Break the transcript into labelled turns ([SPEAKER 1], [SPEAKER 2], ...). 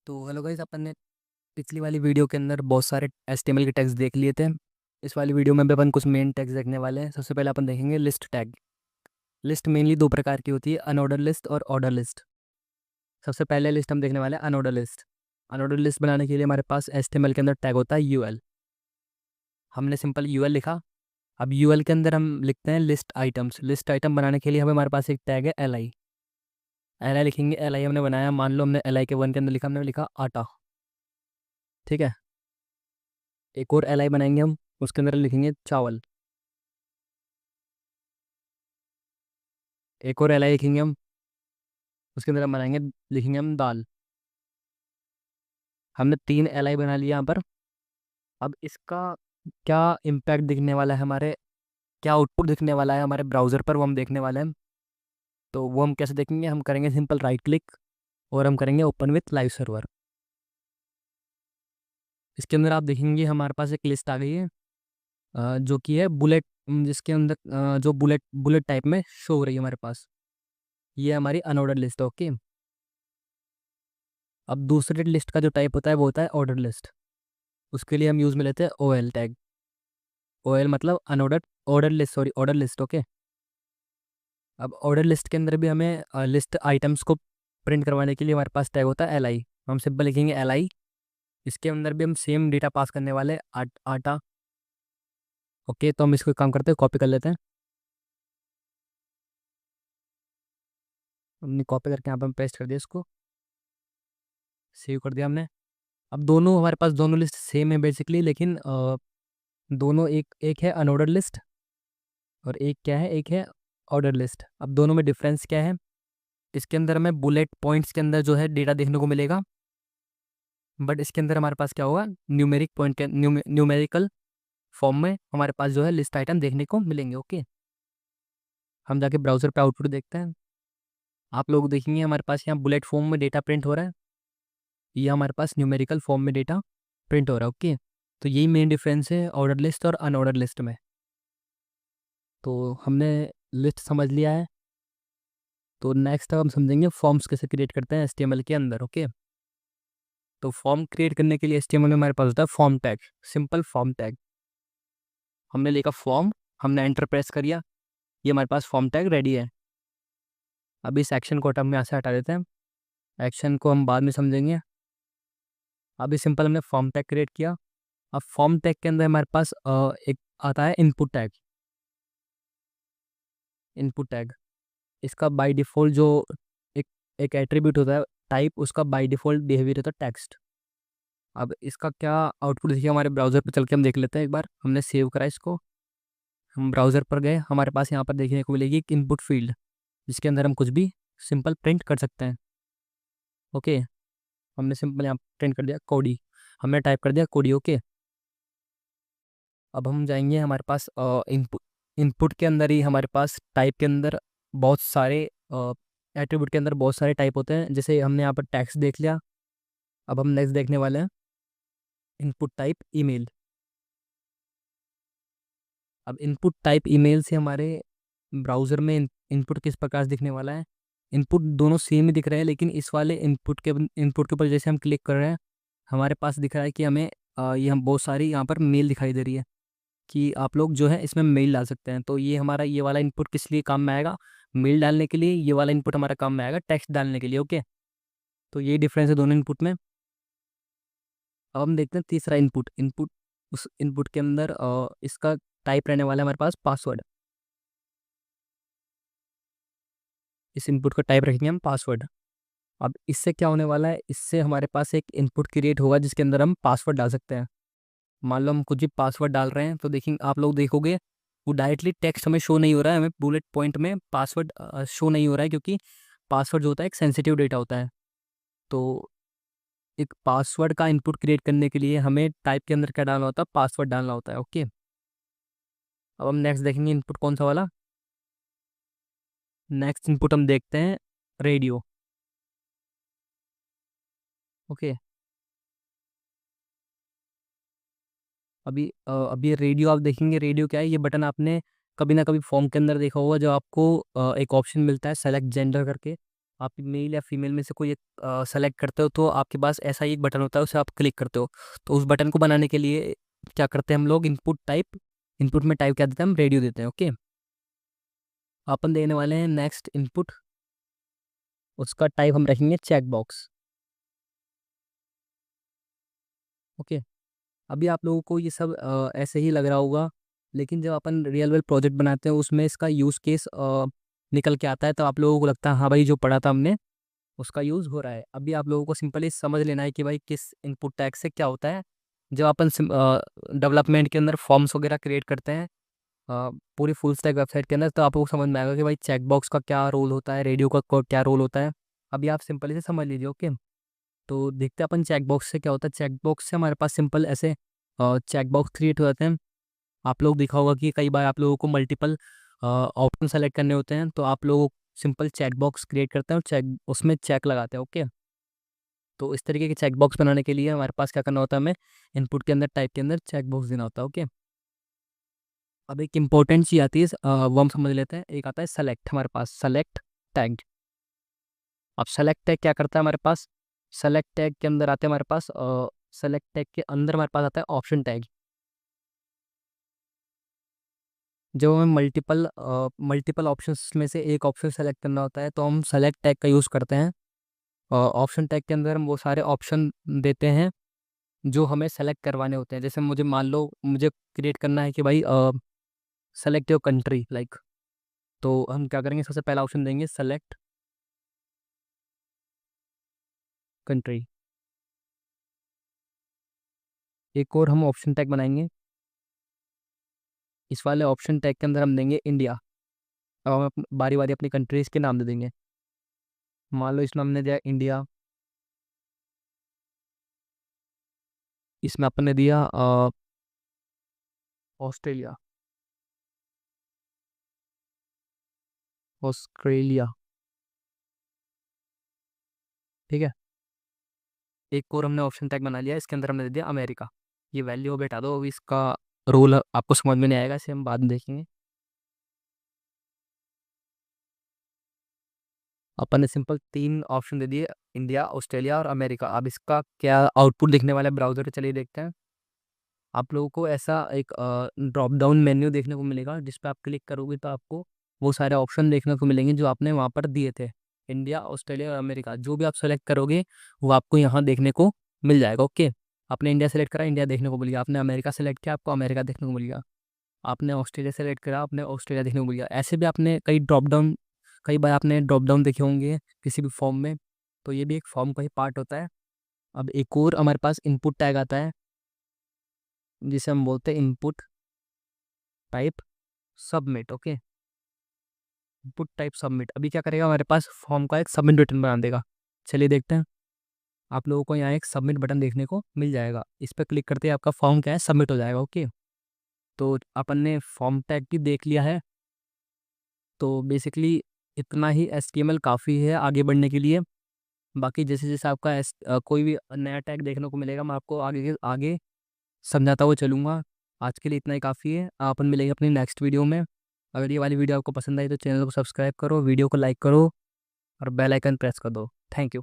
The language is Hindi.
[SPEAKER 1] तो हेलो गाइस, अपन ने पिछली वाली वीडियो के अंदर बहुत सारे HTML के टैग्स देख लिए थे। इस वाली वीडियो में भी अपन कुछ मेन टैग्स देखने वाले हैं। सबसे पहले अपन देखेंगे लिस्ट टैग। लिस्ट मेनली दो प्रकार की होती है, अनऑर्डर लिस्ट और ऑर्डर लिस्ट। सबसे पहले लिस्ट हम देखने वाले हैं अनऑर्डर लिस्ट। अनऑर्डर लिस्ट बनाने के लिए हमारे पास HTML के अंदर टैग होता है UL। हमने सिंपल UL लिखा। अब UL के अंदर हम लिखते हैं लिस्ट आइटम्स। लिस्ट आइटम बनाने के लिए हमारे पास एक टैग है LI। LI लिखेंगे। LI हमने बनाया, मान लो हमने LI के वन के अंदर लिखा, हमने लिखा आटा। ठीक है। एक और LI बनाएंगे हम, उसके अंदर लिखेंगे चावल। एक और LI लिखेंगे हम, उसके अंदर हम बनाएंगे, लिखेंगे हम दाल। हमने 3 LI बना लिया यहाँ पर। अब इसका क्या इम्पैक्ट दिखने वाला है, हमारे क्या आउटपुट दिखने वाला है हमारे ब्राउज़र पर, वो हम देखने वाले हैं। तो वो हम कैसे देखेंगे, हम करेंगे सिंपल राइट क्लिक और हम करेंगे ओपन विथ लाइव सर्वर। इसके अंदर आप देखेंगे हमारे पास एक लिस्ट आ गई है, जो कि है बुलेट, जिसके अंदर जो बुलेट बुलेट टाइप में शो हो रही है हमारे पास। ये हमारी अनऑर्डर लिस्ट है। ओके। अब दूसरे लिस्ट का जो टाइप होता है वो होता है ऑर्डर लिस्ट। उसके लिए हम यूज़ में लेते हैं OL टैग। OL मतलब unordered order list, sorry order list. Okay. अब ऑर्डर लिस्ट के अंदर भी हमें लिस्ट आइटम्स को प्रिंट करवाने के लिए हमारे पास टैग होता है LI। हम सिंपल लिखेंगे LI। इसके अंदर भी हम सेम डेटा पास करने वाले हैं, आटा। ओके, तो हम इसको एक काम करते हैं, कॉपी कर लेते हैं। हमने कॉपी करके यहाँ पर पेस्ट कर दिया, इसको सेव कर दिया हमने। अब दोनों हमारे पास दोनों लिस्ट सेम है बेसिकली, लेकिन दोनों एक एक है अनऑर्डर लिस्ट और एक क्या है, एक है ऑर्डर लिस्ट। अब दोनों में डिफरेंस क्या है, इसके अंदर हमें बुलेट पॉइंट्स के अंदर जो है डेटा देखने को मिलेगा, बट इसके अंदर हमारे पास क्या होगा, न्यूमेरिक पॉइंट के न्यूमेरिकल फॉर्म में हमारे पास जो है लिस्ट आइटम देखने को मिलेंगे। ओके। हम जाके ब्राउजर पे आउटपुट देखते हैं। आप लोग देखेंगे हमारे पास यहाँ बुलेट फॉर्म में डेटा प्रिंट हो रहा है, ये हमारे पास न्यूमेरिकल फॉर्म में डेटा प्रिंट हो रहा है। ओके। तो यही मेन डिफरेंस है ऑर्डर लिस्ट और अनऑर्डर लिस्ट में। तो हमने लिस्ट समझ लिया है। तो नेक्स्ट अब हम समझेंगे फॉर्म्स कैसे क्रिएट करते हैं HTML के अंदर। ओके। तो फॉर्म क्रिएट करने के लिए HTML में हमारे पास होता है form tag, simple form tag. हमने लिखा फॉर्म, हमने एंटर प्रेस करिया, ये हमारे पास फॉर्म टैग रेडी है। अब इस एक्शन को हम यहाँ से हटा देते हैं, एक्शन को हम बाद में समझेंगे। अभी सिंपल हमने फॉर्म टैग क्रिएट किया। अब फॉर्म टैग के अंदर हमारे पास एक आता है इनपुट टैग। इनपुट टैग इसका बाय डिफ़ॉल्ट जो एक एक एट्रीब्यूट होता है टाइप, उसका बाय डिफ़ॉल्ट बिहेवियर होता है टेक्स्ट। अब इसका क्या आउटपुट देखिए, हमारे ब्राउज़र पर चल के हम देख लेते हैं एक बार। हमने सेव करा इसको, हम ब्राउज़र पर गए, हमारे पास यहाँ पर देखने को मिलेगी एक इनपुट फील्ड, जिसके अंदर हम कुछ भी सिंपल प्रिंट कर सकते हैं। ओके। हमने सिंपल यहाँ प्रिंट कर दिया कोडी, हमने टाइप कर दिया कोडी। ओके। अब हम जाएंगे, हमारे पास इनपुट इनपुट के अंदर ही हमारे पास टाइप के अंदर बहुत सारे एट्रीब्यूट के अंदर बहुत सारे टाइप होते हैं। जैसे हमने यहाँ पर टैक्स देख लिया, अब हम नेक्स्ट देखने वाले हैं इनपुट टाइप ईमेल। अब इनपुट टाइप ईमेल से हमारे ब्राउज़र में इनपुट किस प्रकार से दिखने वाला है, इनपुट दोनों सेम ही दिख रहे हैं, लेकिन इस वाले इनपुट के ऊपर जैसे हम क्लिक कर रहे हैं, हमारे पास दिख रहा है कि हमें ये हम बहुत सारी यहाँ पर मेल दिखाई दे रही है कि आप लोग जो है इसमें मेल डाल सकते हैं। तो ये हमारा ये वाला इनपुट किस लिए काम में आएगा, मेल डालने के लिए। ये वाला इनपुट हमारा काम में आएगा टेक्स्ट डालने के लिए। ओके। तो ये डिफरेंस है दोनों इनपुट में। अब हम देखते हैं तीसरा इनपुट। उस इनपुट के अंदर इसका टाइप रहने वाला है हमारे पास पासवर्ड। इस इनपुट का टाइप रखेंगे हम पासवर्ड। अब इससे क्या होने वाला है, इससे हमारे पास एक इनपुट क्रिएट होगा जिसके अंदर हम पासवर्ड डाल सकते हैं। मान लो हम कुछ भी पासवर्ड डाल रहे हैं, तो देखेंगे आप लोग देखोगे वो डायरेक्टली टेक्स्ट हमें शो नहीं हो रहा है, हमें बुलेट पॉइंट में पासवर्ड शो नहीं हो रहा है, क्योंकि पासवर्ड जो होता है एक सेंसिटिव डेटा होता है। तो एक पासवर्ड का इनपुट क्रिएट करने के लिए हमें टाइप के अंदर क्या डालना होता है, पासवर्ड डालना होता है। ओके। अब हम नेक्स्ट देखेंगे इनपुट कौन सा वाला। नेक्स्ट इनपुट हम देखते हैं रेडियो। ओके। अभी रेडियो आप देखेंगे, रेडियो क्या है, ये बटन आपने कभी ना कभी फॉर्म के अंदर देखा होगा, जो आपको एक ऑप्शन मिलता है सेलेक्ट जेंडर करके। आप मेल या फीमेल में से कोई एक सेलेक्ट करते हो, तो आपके पास ऐसा ही एक बटन होता है, उसे आप क्लिक करते हो। तो उस बटन को बनाने के लिए क्या करते हैं हम लोग, इनपुट में टाइप क्या देते हैं, हम रेडियो देते हैं। ओके, अपन देने वाले हैं नेक्स्ट इनपुट, उसका टाइप हम रखेंगे चेक बॉक्स। ओके, अभी आप लोगों को ये सब ऐसे ही लग रहा होगा, लेकिन जब अपन रियल वर्ल्ड प्रोजेक्ट बनाते हैं उसमें इसका यूज़ केस निकल के आता है, तो आप लोगों को लगता है हाँ भाई जो पढ़ा था हमने उसका यूज़ हो रहा है। अभी आप लोगों को सिंपली समझ लेना है कि भाई किस इनपुट टैग से क्या होता है। जब अपन डेवलपमेंट के अंदर फॉर्म्स वगैरह क्रिएट करते हैं पूरी फुल स्टैक वेबसाइट के अंदर, तो आप लोगों को समझ में आएगा कि भाई चेकबॉक्स का क्या रोल होता है, रेडियो का क्या रोल होता है। अभी आप सिंपली से समझ लीजिए। ओके, तो देखते हैं अपन चेकबॉक्स से क्या होता है। चेकबॉक्स से हमारे पास सिंपल ऐसे चेकबॉक्स क्रिएट हो जाते हैं। आप लोग देखा होगा कि कई बार आप लोगों को मल्टीपल ऑप्शन सेलेक्ट करने होते हैं, तो आप लोग सिंपल चेक बॉक्स क्रिएट करते हैं और चेक उसमें चेक लगाते हैं। ओके, तो इस तरीके के चेक बॉक्स बनाने के लिए हमारे पास क्या करना होता है, हमें इनपुट के अंदर टाइप के अंदर चेक बॉक्स देना होता है। ओके, अब एक इंपॉर्टेंट चीज़ आती है, वो हम समझ लेते हैं। एक आता है सेलेक्ट, हमारे पास सेलेक्ट टैग। अब सेलेक्ट टैग क्या करता है हमारे पास, सेलेक्ट टैग के अंदर आते हैं हमारे पास, सेलेक्ट टैग के अंदर हमारे पास आता है ऑप्शन टैग। जब हमें मल्टीपल ऑप्शंस में से एक ऑप्शन सेलेक्ट करना होता है, तो हम सेलेक्ट टैग का यूज़ करते हैं। ऑप्शन टैग के अंदर हम वो सारे ऑप्शन देते हैं जो हमें सेलेक्ट करवाने होते हैं। जैसे मुझे मान लो मुझे क्रिएट करना है कि भाई सेलेक्ट योर कंट्री लाइक, तो हम क्या करेंगे, सबसे पहला ऑप्शन देंगे सेलेक्ट कंट्री। एक और हम ऑप्शन टैग बनाएंगे, इस वाले ऑप्शन टैग के अंदर हम देंगे इंडिया। अब हम बारी बारी अपनी कंट्रीज़ के नाम दे देंगे। मान लो इसमें हमने दिया इंडिया, इसमें अपन ने दिया ऑस्ट्रेलिया, ऑस्ट्रेलिया। ठीक है, एक और हमने ऑप्शन टैग बना लिया, इसके अंदर हमने दे दिया अमेरिका। ये वैल्यू बैठा दो, अभी इसका रोल आपको समझ में नहीं आएगा, इसे हम बाद में देखेंगे। अपन ने सिंपल 3 ऑप्शन दे दिए, इंडिया, ऑस्ट्रेलिया और अमेरिका। अब इसका क्या आउटपुट दिखने वाला है ब्राउज़र पे, चलिए देखते हैं। आप लोगों को ऐसा एक ड्रॉप डाउन मेन्यू देखने को मिलेगा, जिस पे आप क्लिक करोगे तो आपको वो सारे ऑप्शन देखने को मिलेंगे जो आपने वहाँ पर दिए थे। इंडिया, ऑस्ट्रेलिया और अमेरिका, जो भी आप सेलेक्ट करोगे वो आपको यहाँ देखने को मिल जाएगा। ओके, आपने इंडिया सेलेक्ट करा, इंडिया देखने को मिल गया। आपने अमेरिका सेलेक्ट किया, आपको अमेरिका देखने को मिल गया। आपने ऑस्ट्रेलिया सेलेक्ट करा, आपने ऑस्ट्रेलिया देखने को मिल गया। ऐसे भी आपने कई बार आपने ड्रॉप डाउन देखे होंगे किसी भी फॉर्म में, तो ये भी एक फॉर्म का ही पार्ट होता है। अब एक और हमारे पास इनपुट टैग आता है, जिसे हम बोलते हैं input type submit. Okay, input type submit अभी क्या करेगा, हमारे पास फॉर्म का एक सबमिट बटन बना देगा। चलिए देखते हैं। आप लोगों को यहाँ एक सबमिट बटन देखने को मिल जाएगा, इस पर क्लिक करते ही आपका फॉर्म क्या है, सबमिट हो जाएगा। ओके, तो अपन ने फॉर्म टैग भी देख लिया है। तो बेसिकली इतना ही HTML काफ़ी है आगे बढ़ने के लिए। बाकी जैसे जैसे आपका कोई भी नया टैग देखने को मिलेगा, मैं आपको आगे आगे समझाता हुआ चलूँगा। आज के लिए इतना ही काफ़ी है, अपन मिलेंगे अपनी नेक्स्ट वीडियो में। अगर ये वाली वीडियो आपको पसंद आई तो चैनल को सब्सक्राइब करो, वीडियो को लाइक करो और बेल आइकन प्रेस कर दो। Thank you.